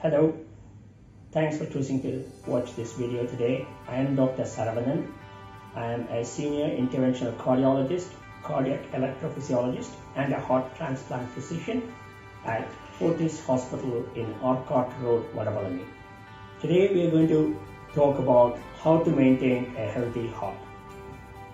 Hello, thanks for choosing to watch this video today. I am Dr. Saravanan. I am a senior interventional cardiologist, cardiac electrophysiologist, and a heart transplant physician at Fortis Hospital in Arcot Road, Vadapalani. Today we are going to talk about how to maintain a healthy heart.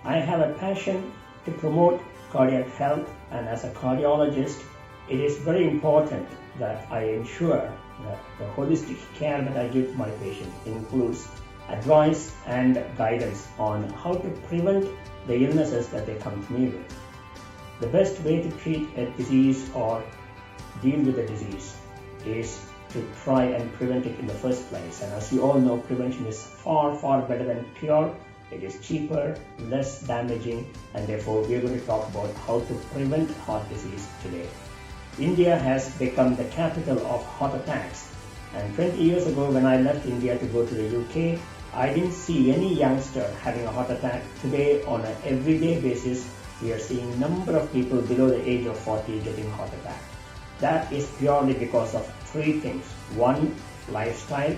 I have a passion to promote cardiac health, and as a cardiologist, it is very important that I ensure that the holistic care that I give to my patient includes advice and guidance on how to prevent the illnesses that they come to me with. The best way to treat a disease or deal with a disease is to try and prevent it in the first place. And as you all know, prevention is far, far better than cure. It is cheaper, less damaging, and therefore we are going to talk about how to prevent heart disease today. India has become the capital of heart attacks, and 20 years ago when I left India to go to the UK, I didn't see any youngster having a heart attack. Today, on an everyday basis, we are seeing a number of people below the age of 40 getting heart attack. That is purely because of three things. 1, lifestyle,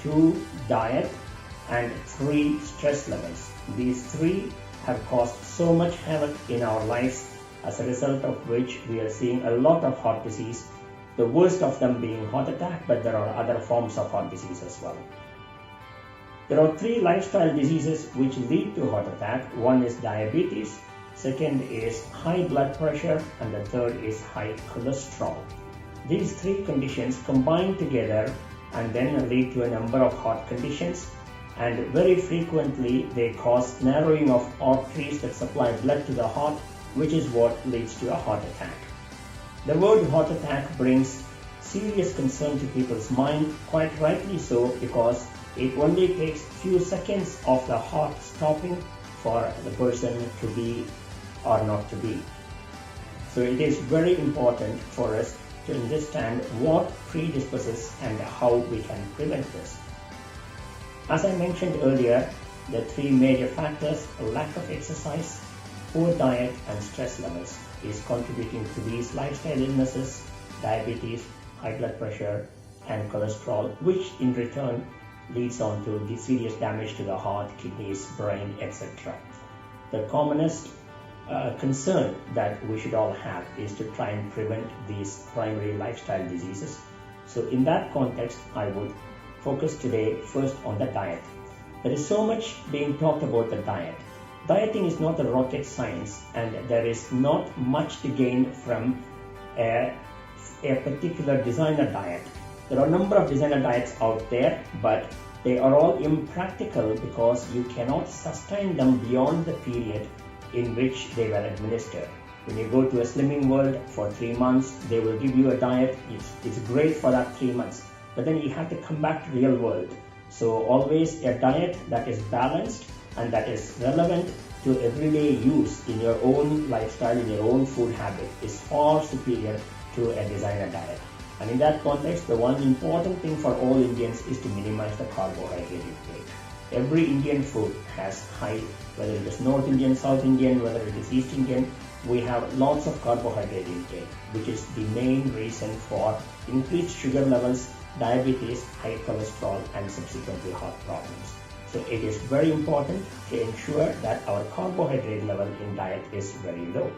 2, diet, and 3, stress levels. These 3 have caused so much havoc in our lives, as a result of which we are seeing a lot of heart disease, the worst of them being heart attack, but there are other forms of heart disease as well. There are 3 lifestyle diseases which lead to heart attack. 1 is diabetes, 2nd is high blood pressure, and the 3rd is high cholesterol. These 3 conditions combine together and then lead to a number of heart conditions, and very frequently they cause narrowing of arteries that supply blood to the heart, which is what leads to a heart attack. The word heart attack brings serious concern to people's mind, quite rightly so, because it only takes few seconds of the heart stopping for the person to be or not to be. So it is very important for us to understand what predisposes and how we can prevent this. As I mentioned earlier, the 3 major factors, lack of exercise, poor diet, and stress levels, is contributing to these lifestyle illnesses, diabetes, high blood pressure, and cholesterol, which in return leads on to the serious damage to the heart, kidneys, brain, etc. The commonest concern that we should all have is to try and prevent these primary lifestyle diseases. So in that context, I would focus today first on the diet. There is so much being talked about the diet. Dieting is not a rocket science, and there is not much to gain from a particular designer diet. There are a number of designer diets out there, but they are all impractical because you cannot sustain them beyond the period in which they were administered. When you go to a Slimming World for 3 months, they will give you a diet. It's great for that 3 months, but then you have to come back to real world. So always a diet that is balanced and that is relevant to everyday use in your own lifestyle, in your own food habit, is far superior to a designer diet. And in that context, the one important thing for all Indians is to minimize the carbohydrate intake. Every Indian food has high, whether it is North Indian, South Indian, whether it is East Indian, we have lots of carbohydrate intake, which is the main reason for increased sugar levels, diabetes, high cholesterol, and subsequently heart problems. So it is very important to ensure that our carbohydrate level in diet is very low.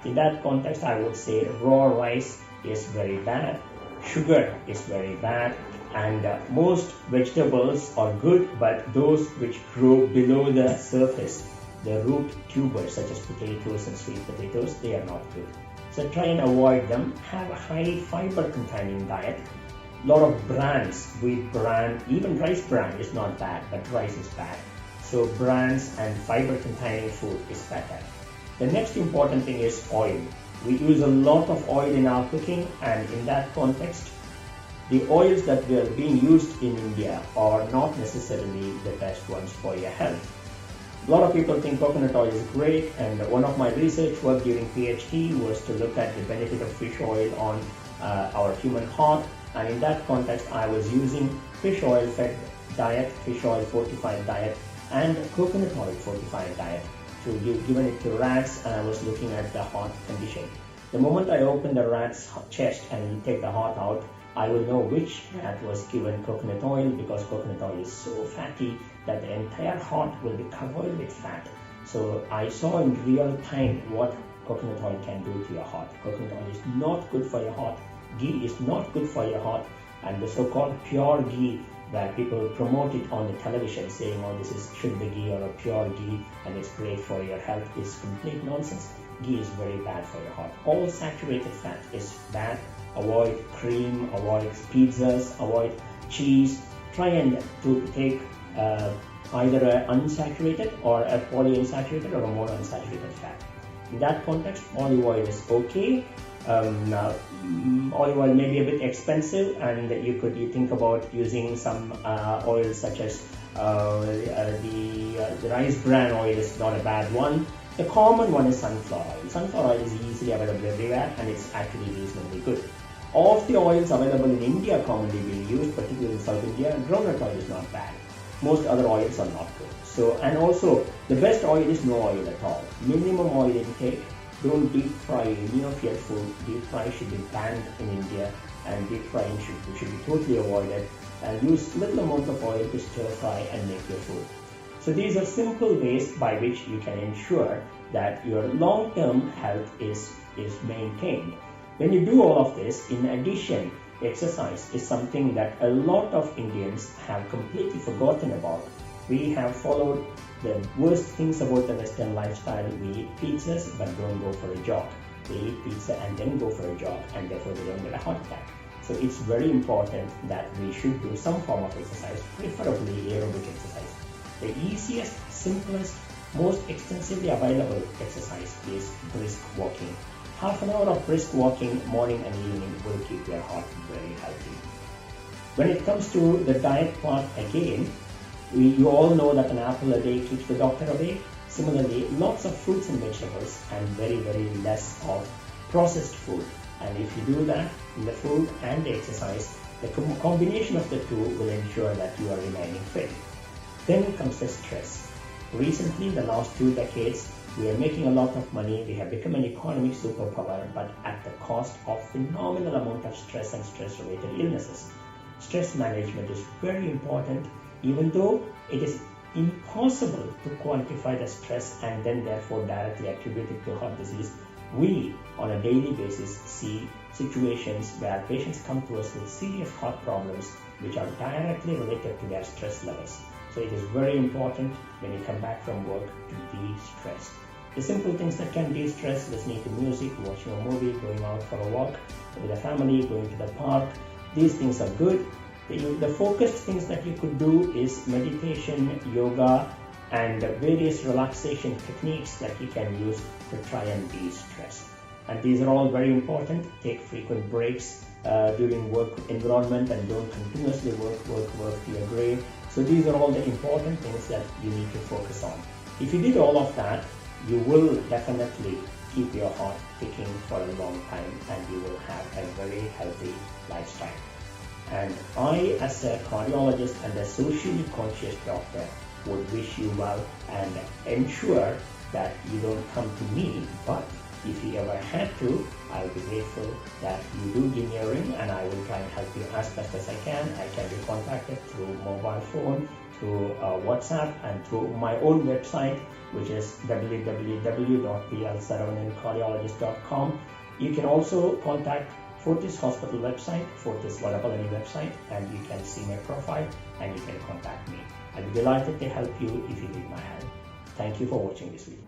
In that context, I would say raw rice is very bad, sugar is very bad, and most vegetables are good, but those which grow below the surface, the root tubers such as potatoes and sweet potatoes, they are not good. So try and avoid them. Have a high fiber containing diet. Lot of brands, wheat bran, even rice bran is not bad, but rice is bad. So brands and fiber containing food is better. The next important thing is oil. We use a lot of oil in our cooking, and in that context, the oils that were being used in India are not necessarily the best ones for your health. A lot of people think coconut oil is great, and one of my research work during PhD was to look at the benefit of fish oil on our human heart. And in that context, I was using fish oil fed diet, fish oil fortified diet, and coconut oil fortified diet to given it to rats, and I was looking at the heart condition. The moment I open the rat's chest and take the heart out, I will know which rat was given coconut oil, because coconut oil is so fatty that the entire heart will be covered with fat. So I saw in real time what coconut oil can do to your heart. Coconut oil is not good for your heart. Ghee is not good for your heart. And the so-called pure ghee, where people promote it on the television saying, oh, this is Shuddha ghee or a pure ghee and it's great for your health, is complete nonsense. Ghee is very bad for your heart. All saturated fat is bad. Avoid cream, avoid pizzas, avoid cheese. Try and to take either an unsaturated or a polyunsaturated or a monounsaturated fat. In that context, olive oil is okay. Olive oil may be a bit expensive, and you think about using some oils such as the rice bran oil is not a bad one. The common one is sunflower oil. Sunflower oil is easily available everywhere and it's actually reasonably good. Of the oils available in India commonly being used, particularly in South India, groundnut oil is not bad. Most other oils are not good. So, and also the best oil is no oil at all. Minimum oil intake. Don't deep fry any of your food. Deep fry should be banned in India, and deep frying should be totally avoided. And use little amount of oil to stir fry and make your food. So these are simple ways by which you can ensure that your long-term health is maintained. When you do all of this, in addition, exercise is something that a lot of Indians have completely forgotten about. We have followed the worst things about the Western lifestyle. We eat pizzas but don't go for a jog. They eat pizza and then go for a jog, and therefore they don't get a heart attack. So it's very important that we should do some form of exercise, preferably aerobic exercise. The easiest, simplest, most extensively available exercise is brisk walking. Half an hour of brisk walking morning and evening will keep your heart very healthy. When it comes to the diet part again, you all know that an apple a day keeps the doctor away. Similarly, lots of fruits and vegetables and very, very less of processed food. And if you do that in the food and the exercise, the combination of the two will ensure that you are remaining fit. Then comes the stress. Recently, the last 2 decades, we are making a lot of money. We have become an economic superpower, but at the cost of phenomenal amount of stress and stress-related illnesses. Stress management is very important, even though it is impossible to quantify the stress and then therefore directly attribute it to heart disease. We, on a daily basis, see situations where patients come to us with serious heart problems which are directly related to their stress levels. So it is very important when you come back from work to de-stress. The simple things that can de-stress: listening to music, watching a movie, going out for a walk with a family, going to the park. These things are good. The focused things that you could do is meditation, yoga, and various relaxation techniques that you can use to try and de-stress. And these are all very important. Take frequent breaks during work environment and don't continuously work to your grave. So these are all the important things that you need to focus on. If you did all of that, you will definitely keep your heart ticking for a long time and you will have a very healthy lifestyle. And I, as a cardiologist and a socially conscious doctor, would wish you well and ensure that you don't come to me, but if you ever had to, I'll be grateful that you do give me a ring and I will try and help you as best as I can. I can be contacted through mobile phone, through WhatsApp, and through my own website, which is www.P.L.Saravanan.cardiologist.com. You can also contact Fortis Hospital website, Fortis Vadapalani website, and you can see my profile and you can contact me. I'll be delighted to help you if you need my help. Thank you for watching this video.